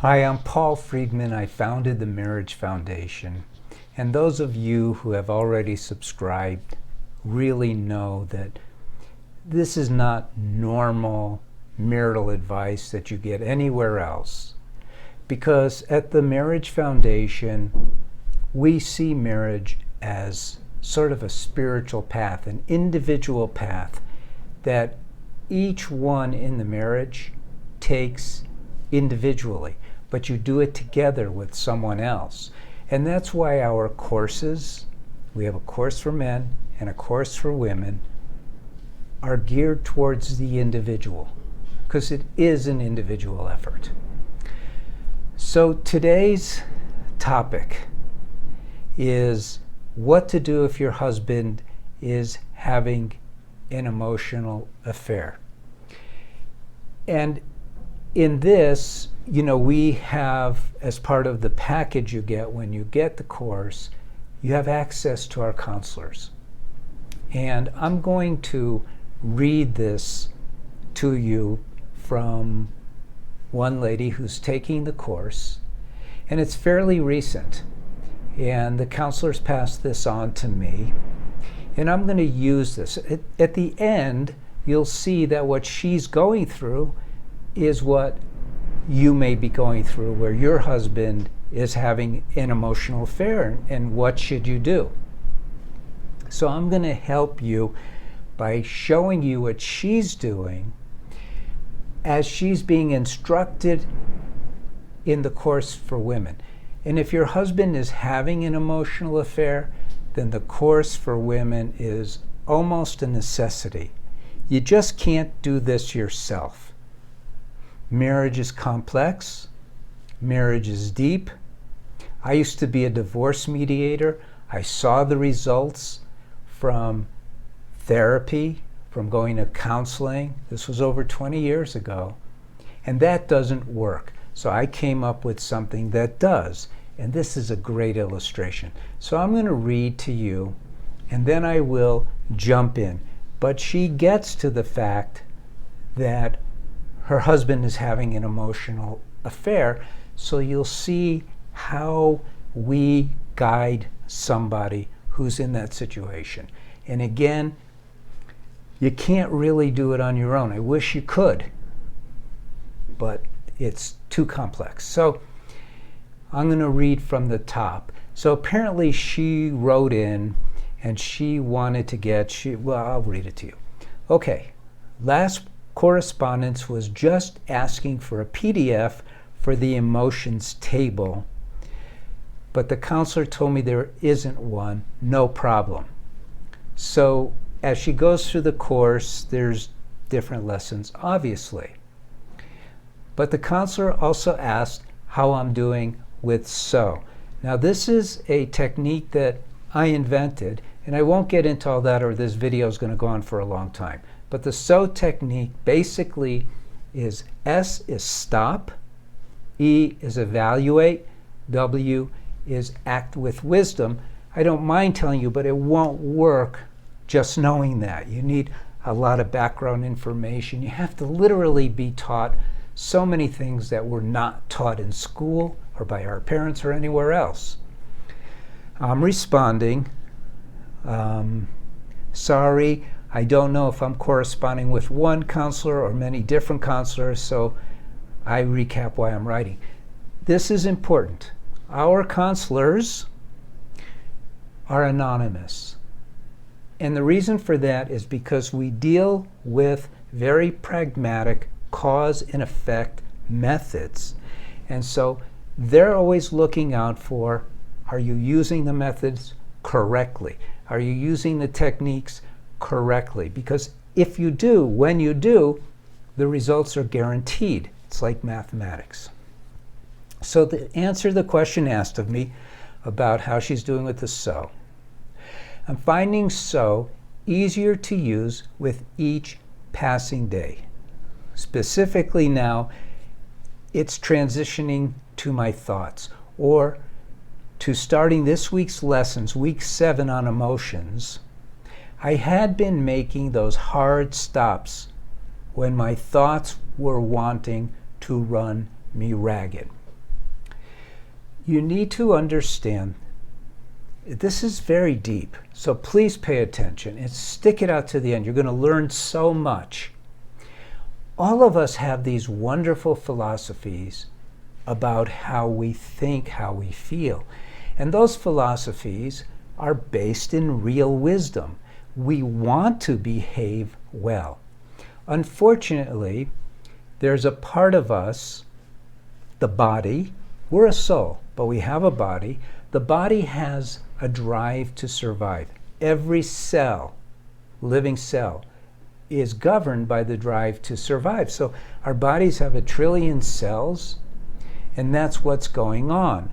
Hi, I'm Paul Friedman. I founded the Marriage Foundation. And those of you who have already subscribed really know that this is not normal marital advice that you get anywhere else. Because at the Marriage Foundation, we see marriage as sort of a spiritual path, an individual path that each one in the marriage takes individually, but you do it together with someone else. And that's why our courses, we have a course for men and a course for women, are geared towards the individual, because it is an individual effort. So today's topic is what to do if your husband is having an emotional affair. And in this, we have, as part of the package you get when you get the course, you have access to our counselors. And I'm going to read this to you from one lady who's taking the course, and it's fairly recent. And the counselors passed this on to me, and I'm going to use this. At the end, you'll see that what she's going through is what you may be going through, where your husband is having an emotional affair, and what should you do? So I'm going to help you by showing you what she's doing as she's being instructed in the course for women. And if your husband is having an emotional affair, then the course for women is almost a necessity. You just can't do this yourself. Marriage is complex. Marriage is deep. I used to be a divorce mediator. I saw the results from therapy, from going to counseling. This was over 20 years ago. And that doesn't work. So I came up with something that does. And this is a great illustration. So I'm going to read to you, and then I will jump in. But she gets to the fact that her husband is having an emotional affair, so you'll see how we guide somebody who's in that situation. And again, you can't really do it on your own. I wish you could, but it's too complex. So I'm going to read from the top. So apparently she wrote in and she wanted to get, I'll read it to you. Okay, last correspondence was just asking for a PDF for the emotions table, but the counselor told me there isn't one. No problem. So as she goes through the course, there's different lessons, obviously. But the counselor also asked how I'm doing with SO. Now this is a technique that I invented, and I won't get into all that or this video is going to go on for a long time. But the SO technique basically is S is stop, E is evaluate, W is act with wisdom. I don't mind telling you, but it won't work just knowing that. You need a lot of background information. You have to literally be taught so many things that were not taught in school or by our parents or anywhere else. I'm responding. Sorry, I don't know if I'm corresponding with one counselor or many different counselors, so I recap why I'm writing. This is important. Our counselors are anonymous. And the reason for that is because we deal with very pragmatic cause and effect methods. And so they're always looking out for, are you using the methods correctly? Are you using the techniques correctly? Because if you do, when you do, the results are guaranteed. It's like mathematics. So to answer the question asked of me about how she's doing with the SO, I'm finding SO easier to use with each passing day. Specifically now, it's transitioning to my thoughts, or to starting this week's lessons, week 7 on emotions. I had been making those hard stops when my thoughts were wanting to run me ragged. You need to understand this is very deep, so please pay attention and stick it out to the end. You're going to learn so much. All of us have these wonderful philosophies about how we think, how we feel. And those philosophies are based in real wisdom. We want to behave well. Unfortunately, there's a part of us, the body, we're a soul, but we have a body. The body has a drive to survive. Every cell, living cell, is governed by the drive to survive. So our bodies have 1 trillion cells, and that's what's going on.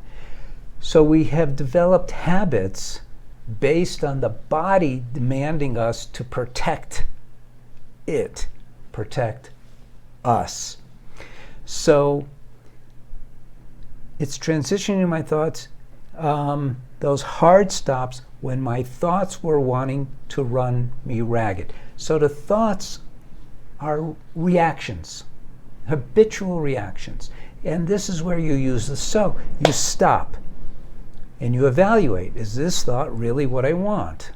So we have developed habits based on the body demanding us to protect it, protect us. So it's transitioning my thoughts, those hard stops when my thoughts were wanting to run me ragged. So the thoughts are reactions, habitual reactions. And this is where you use the so. You stop and you evaluate. Is this thought really what I want?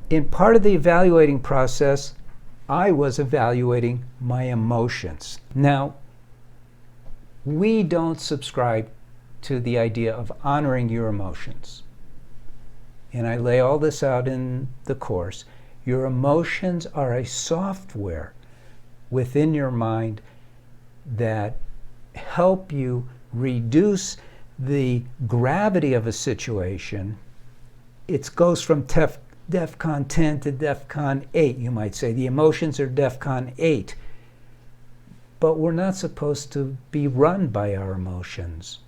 In part of the evaluating process, I was evaluating my emotions. Now, we don't subscribe to the idea of honoring your emotions. And I lay all this out in the course. Your emotions are a software within your mind that help you reduce the gravity of a situation. It goes from DEFCON 10 to DEFCON 8, you might say. The emotions are DEFCON 8. But we're not supposed to be run by our emotions.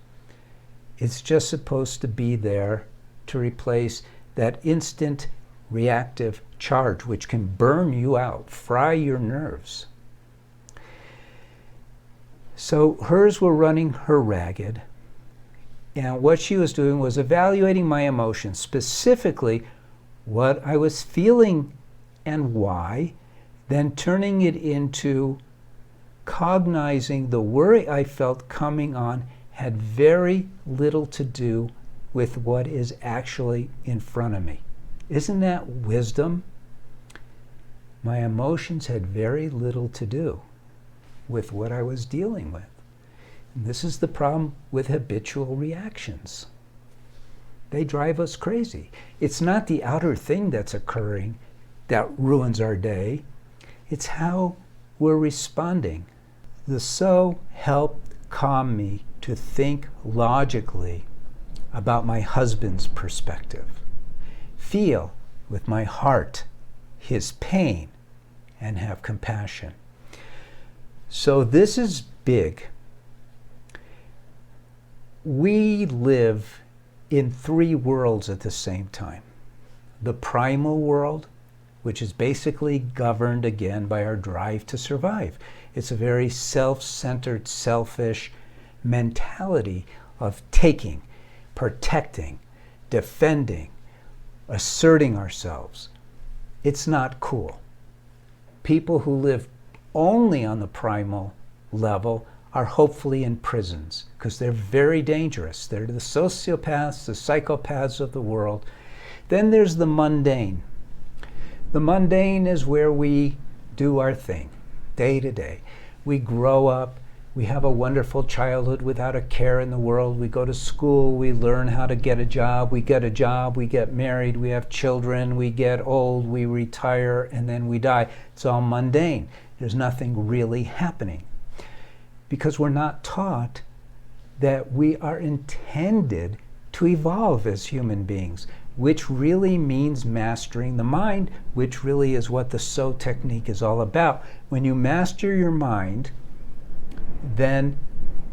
It's just supposed to be there to replace that instant reactive charge, which can burn you out, fry your nerves. So hers were running her ragged. And what she was doing was evaluating my emotions, specifically what I was feeling and why, then turning it into cognizing the worry I felt coming on had very little to do with what is actually in front of me. Isn't that wisdom? My emotions had very little to do with what I was dealing with. And this is the problem with habitual reactions. They drive us crazy. It's not the outer thing that's occurring that ruins our day. It's how we're responding. The so helped calm me to think logically about my husband's perspective, feel with my heart his pain, and have compassion. So this is big. We live in 3 worlds at the same time. The primal world, which is basically governed again by our drive to survive. It's a very self-centered, selfish mentality of taking, protecting, defending, asserting ourselves. It's not cool. People who live only on the primal level are hopefully in prisons because they're very dangerous. They're the sociopaths, the psychopaths of the world. Then there's the mundane. The mundane is where we do our thing, day to day. We grow up, we have a wonderful childhood without a care in the world. We go to school, we learn how to get a job, we get married, we have children, we get old, we retire, and then we die. It's all mundane. There's nothing really happening. Because we're not taught that we are intended to evolve as human beings, which really means mastering the mind, which really is what the so technique is all about. When you master your mind, then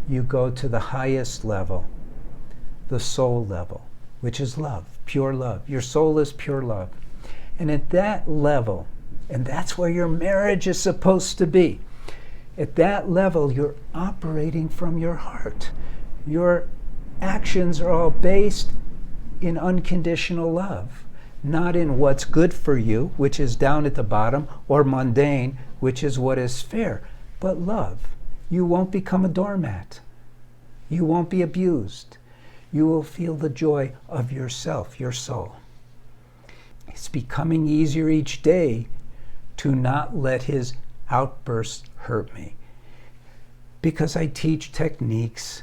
you go to the highest level, the soul level, which is love, pure love. Your soul is pure love. And at that level, and that's where your marriage is supposed to be, at that level, you're operating from your heart. Your actions are all based in unconditional love, not in what's good for you, which is down at the bottom, or mundane, which is what is fair, but love. You won't become a doormat. You won't be abused. You will feel the joy of yourself, your soul. It's becoming easier each day to not let his outbursts hurt me, because I teach techniques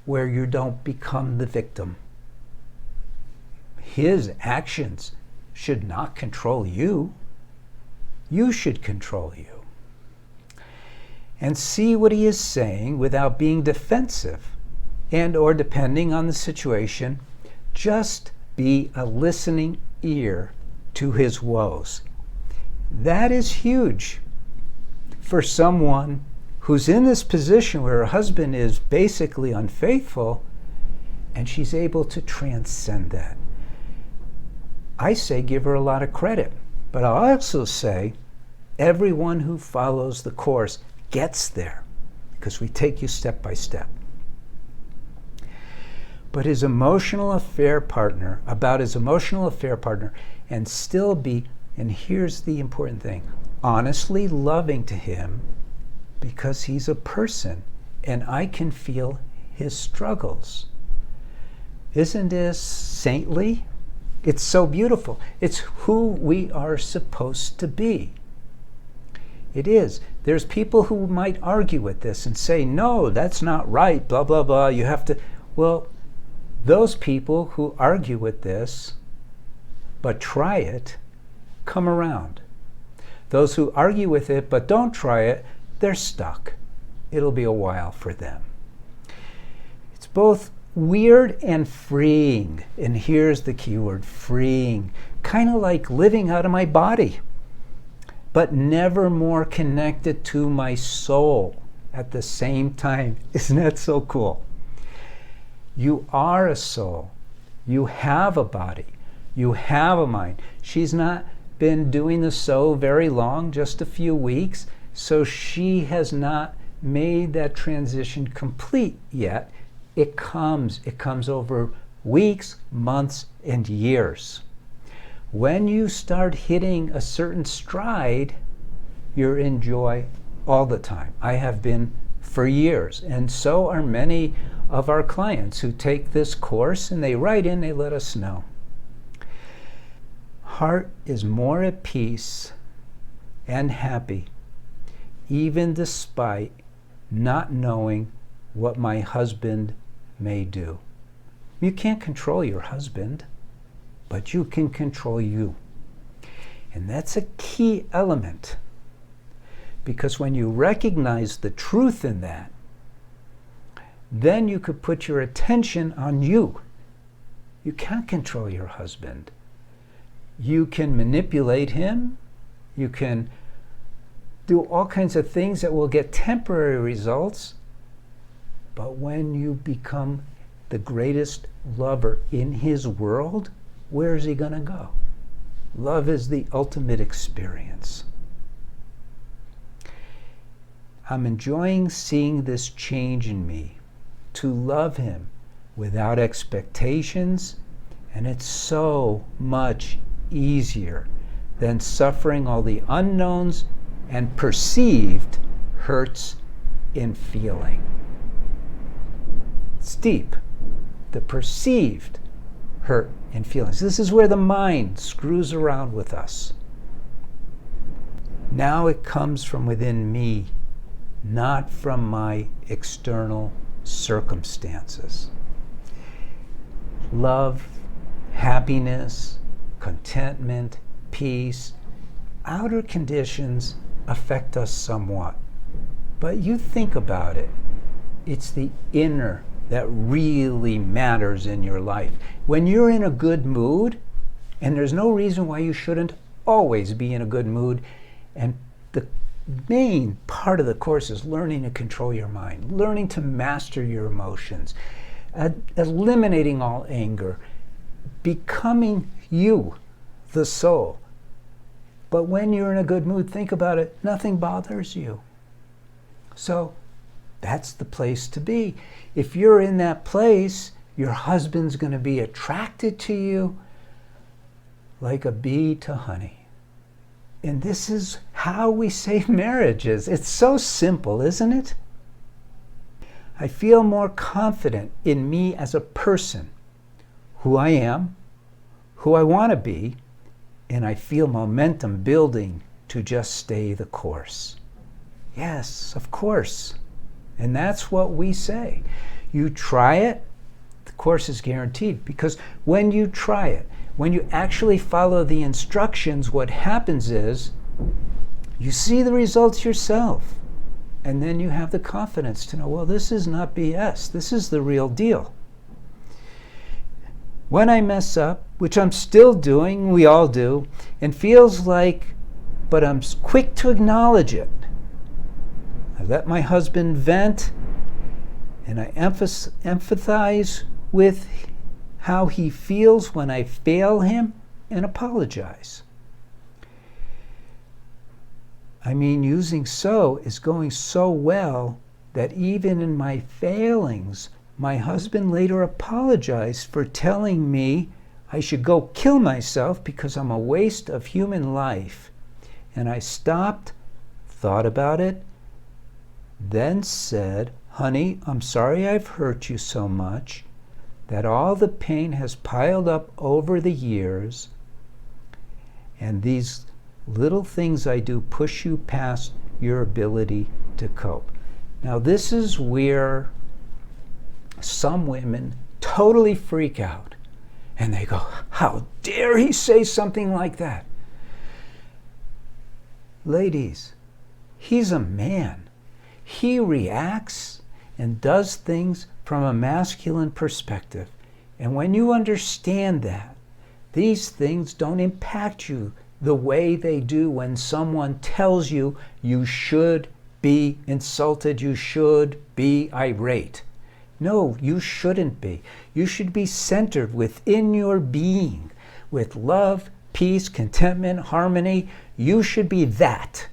where you don't become the victim. His actions should not control you. You should control you. And see what he is saying without being defensive, and or depending on the situation, just be a listening ear to his woes. That is huge for someone who's in this position where her husband is basically unfaithful, and she's able to transcend that. I say give her a lot of credit, but I'll also say everyone who follows the course gets there, because we take you step by step. But his emotional affair partner, and still be, and here's the important thing, honestly loving to him, because he's a person and I can feel his struggles. Isn't this saintly? It's so beautiful. It's who we are supposed to be. It is. There's people who might argue with this and say, no, that's not right, blah, blah, blah. You have to, well, those people who argue with this but try it, come around. Those who argue with it but don't try it, they're stuck. It'll be a while for them. It's both weird and freeing. And here's the key word, freeing. Kind of like living out of my body, but never more connected to my soul at the same time. Isn't that so cool? You are a soul. You have a body. You have a mind. She's not been doing the so very long, just a few weeks, so she has not made that transition complete yet. It comes over weeks, months, and years. When you start hitting a certain stride, you're in joy all the time. I have been for years, and so are many of our clients who take this course, and they write in, they let us know. Heart is more at peace and happy, even despite not knowing what my husband may do. You can't control your husband, but you can control you. And that's a key element, because when you recognize the truth in that, then you could put your attention on you. You can't control your husband. You can manipulate him. You can do all kinds of things that will get temporary results. But when you become the greatest lover in his world, where is he going to go? Love is the ultimate experience. I'm enjoying seeing this change in me to love him without expectations, and it's so much easier than suffering all the unknowns and perceived hurts in feeling. It's deep, the perceived hurt and feelings. This is where the mind screws around with us. Now it comes from within me, not from my external circumstances. Love, happiness, contentment, peace, outer conditions affect us somewhat. But you think about it, it's the inner that really matters in your life. When you're in a good mood, and there's no reason why you shouldn't always be in a good mood, and the main part of the course is learning to control your mind, learning to master your emotions, eliminating all anger, becoming you, the soul. But when you're in a good mood, think about it, nothing bothers you. So that's the place to be. If you're in that place, your husband's going to be attracted to you like a bee to honey. And this is how we save marriages. It's so simple, isn't it? I feel more confident in me as a person, who I am, who I want to be, and I feel momentum building to just stay the course. Yes, of course. And that's what we say. You try it, the course is guaranteed. Because when you try it, when you actually follow the instructions, what happens is you see the results yourself. And then you have the confidence to know, well, this is not BS. This is the real deal. When I mess up, which I'm still doing, we all do, and feels like, but I'm quick to acknowledge it. I let my husband vent, and I empathize with how he feels when I fail him and apologize. I mean, using so is going so well that even in my failings, my husband later apologized for telling me I should go kill myself because I'm a waste of human life. And I stopped, thought about it, then said, honey, I'm sorry I've hurt you so much, that all the pain has piled up over the years, and these little things I do push you past your ability to cope. Now, this is where some women totally freak out, and they go, how dare he say something like that? Ladies, he's a man. He reacts and does things from a masculine perspective. And when you understand that, these things don't impact you the way they do when someone tells you you should be insulted, you should be irate. No, you shouldn't be. You should be centered within your being with love, peace, contentment, harmony. You should be that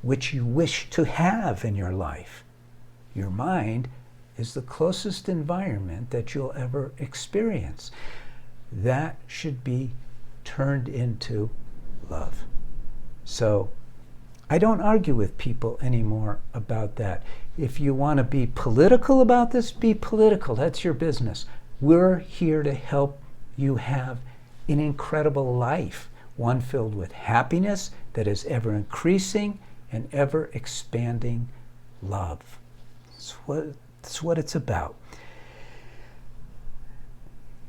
which you wish to have in your life. Your mind is the closest environment that you'll ever experience. That should be turned into love. So I don't argue with people anymore about that. If you want to be political about this, be political. That's your business. We're here to help you have an incredible life, one filled with happiness that is ever increasing and ever expanding love. That's what it's about.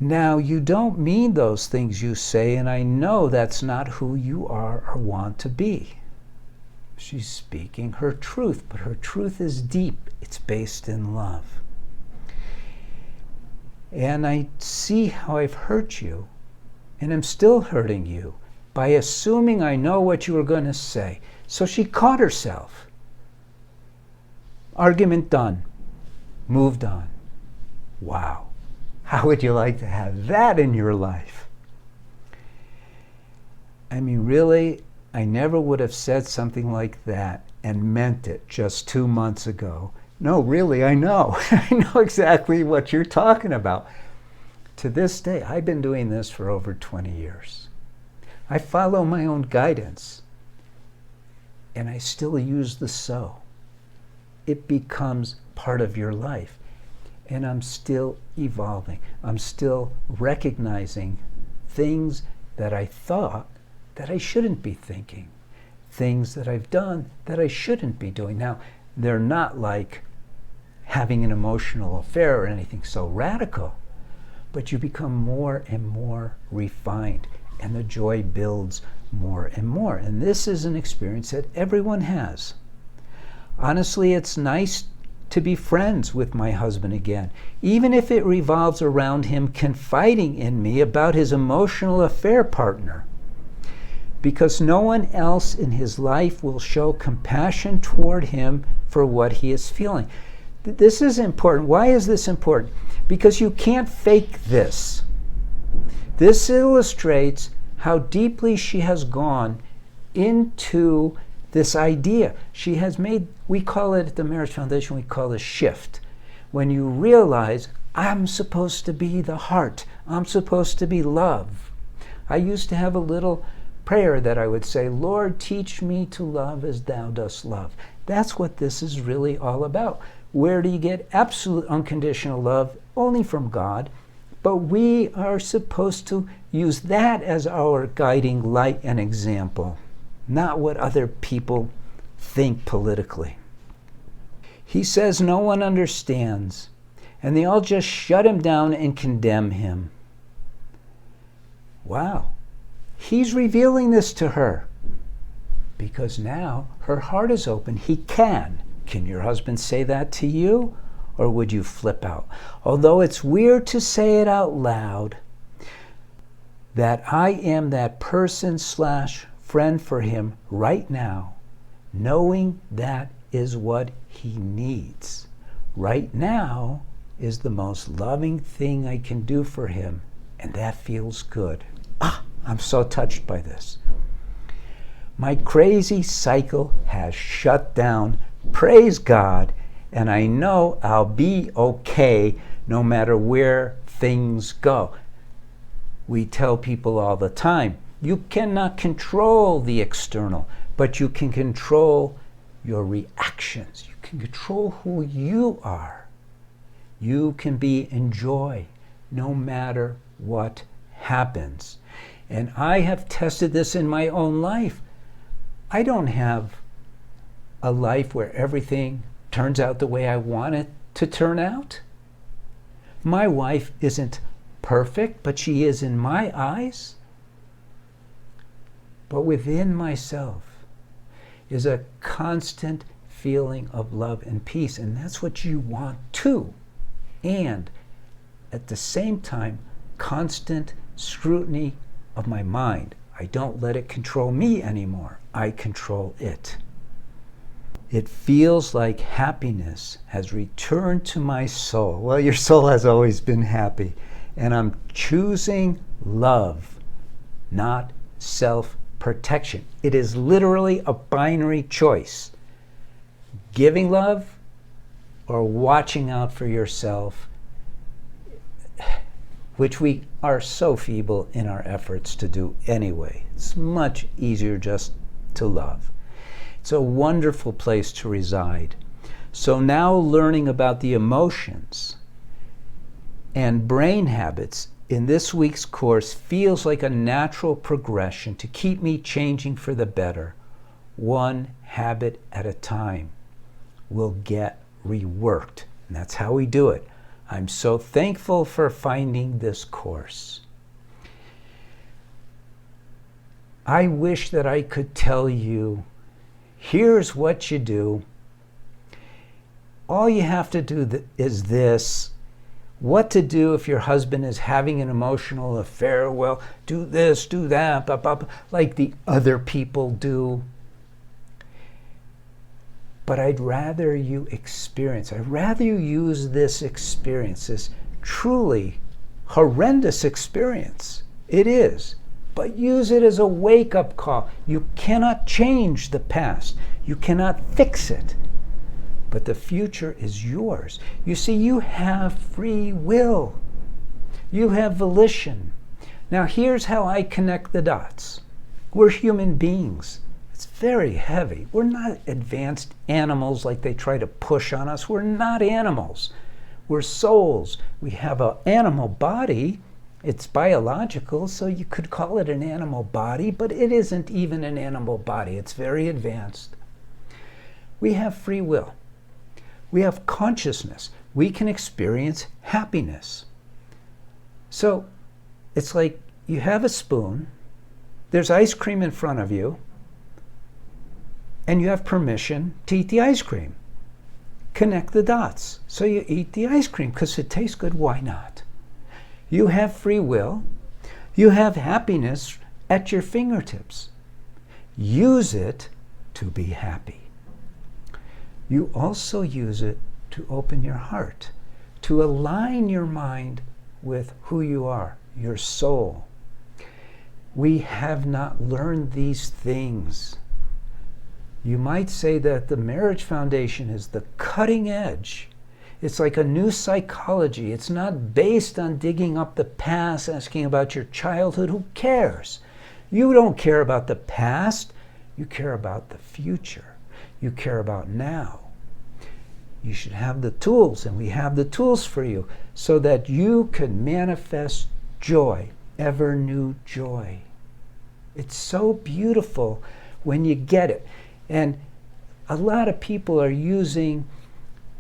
Now, you don't mean those things you say, and I know that's not who you are or want to be. She's speaking her truth, but her truth is deep. It's based in love. And I see how I've hurt you, and I'm still hurting you by assuming I know what you were going to say. So she caught herself. Argument done. Moved on. Wow. How would you like to have that in your life? I mean, really, I never would have said something like that and meant it just 2 months ago. No, really, I know. I know exactly what you're talking about. To this day, I've been doing this for over 20 years. I follow my own guidance, and I still use the so. It becomes part of your life. And I'm still evolving. I'm still recognizing things that I thought that I shouldn't be thinking. Things that I've done that I shouldn't be doing. Now, they're not like having an emotional affair or anything so radical, but you become more and more refined, and the joy builds more and more. And this is an experience that everyone has. Honestly, it's nice to be friends with my husband again, even if it revolves around him confiding in me about his emotional affair partner, because no one else in his life will show compassion toward him for what he is feeling. This is important. Why is this important? Because you can't fake this. This illustrates how deeply she has gone into this idea. She has made, we call it at the Marriage Foundation, we call it a shift. When you realize, I'm supposed to be the heart. I'm supposed to be love. I used to have a little prayer that I would say, Lord, teach me to love as thou dost love. That's what this is really all about. Where do you get absolute unconditional love? Only from God. But we are supposed to use that as our guiding light and example, not what other people think politically. He says no one understands, and they all just shut him down and condemn him. Wow. He's revealing this to her because now her heart is open. He can. Can your husband say that to you? Or would you flip out? Although it's weird to say it out loud, that I am that person/friend for him right now, knowing that is what he needs. Right now is the most loving thing I can do for him, and that feels good. I'm so touched by this. My crazy cycle has shut down. Praise God. And I know I'll be okay no matter where things go. We tell people all the time, you cannot control the external, but you can control your reactions. You can control who you are. You can be in joy no matter what happens. And I have tested this in my own life. I don't have a life where everything turns out the way I want it to turn out. My wife isn't perfect, but she is in my eyes. But within myself is a constant feeling of love and peace, and that's what you want too. And at the same time, constant scrutiny of my mind. I don't let it control me anymore. I control it. It feels like happiness has returned to my soul. Well, your soul has always been happy. And I'm choosing love, not self-protection. It is literally a binary choice. Giving love or watching out for yourself, which we are so feeble in our efforts to do anyway. It's much easier just to love. It's a wonderful place to reside. So now learning about the emotions and brain habits in this week's course feels like a natural progression to keep me changing for the better. One habit at a time will get reworked. And that's how we do it. I'm so thankful for finding this course. I wish that I could tell you, here's what you do. All you have to do is this. What to do if your husband is having an emotional affair. Well, do this, do that, blah, blah, blah, like the other people do. But I'd rather you experience, I'd rather you use this experience, this truly horrendous experience. It is. But use it as a wake-up call. You cannot change the past. You cannot fix it. But the future is yours. You see, you have free will. You have volition. Now, here's how I connect the dots. We're human beings. It's very heavy. We're not advanced animals like they try to push on us. We're not animals. We're souls. We have an animal body. It's biological, so you could call it an animal body, but it isn't even an animal body. It's very advanced. We have free will. We have consciousness. We can experience happiness. So it's like you have a spoon, there's ice cream in front of you, and you have permission to eat the ice cream. Connect the dots. So you eat the ice cream because it tastes good. Why not? You have free will. You have happiness at your fingertips. Use it to be happy. You also use it to open your heart, to align your mind with who you are, your soul. We have not learned these things. You might say that the Marriage Foundation is the cutting edge. It's like a new psychology. It's not based on digging up the past, asking about your childhood. Who cares? You don't care about the past. You care about the future. You care about now. You should have the tools, and we have the tools for you so that you can manifest joy, ever new joy. It's so beautiful when you get it. And a lot of people are using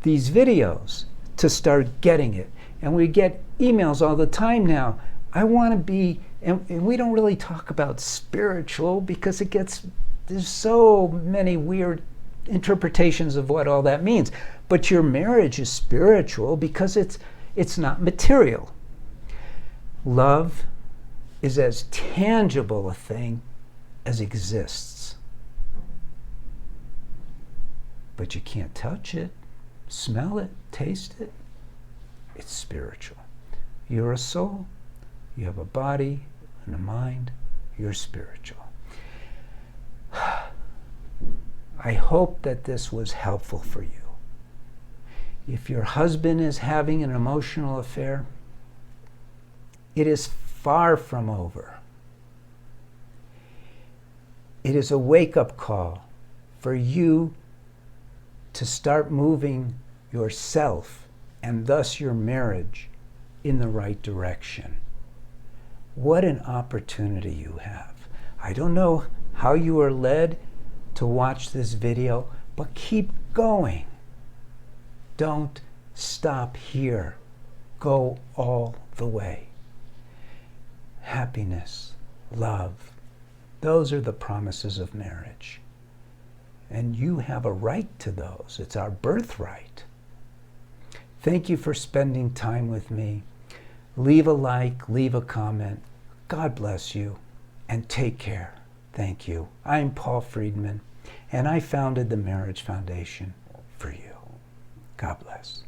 these videos to start getting it. And we get emails all the time now. I want to be, and we don't really talk about spiritual because there's so many weird interpretations of what all that means. But your marriage is spiritual because it's not material. Love is as tangible a thing as exists. But you can't touch it, smell it, taste it. It's spiritual. You're a soul. You have a body and a mind. You're spiritual. I hope that this was helpful for you. If your husband is having an emotional affair, it is far from over. It is a wake-up call for you to start moving yourself and thus your marriage in the right direction. What an opportunity you have. I don't know how you were led to watch this video, but keep going. Don't stop here. Go all the way. Happiness, love, those are the promises of marriage. And you have a right to those. It's our birthright. Thank you for spending time with me. Leave a like, leave a comment. God bless you, and take care. Thank you. I'm Paul Friedman, and I founded the Marriage Foundation for you. God bless.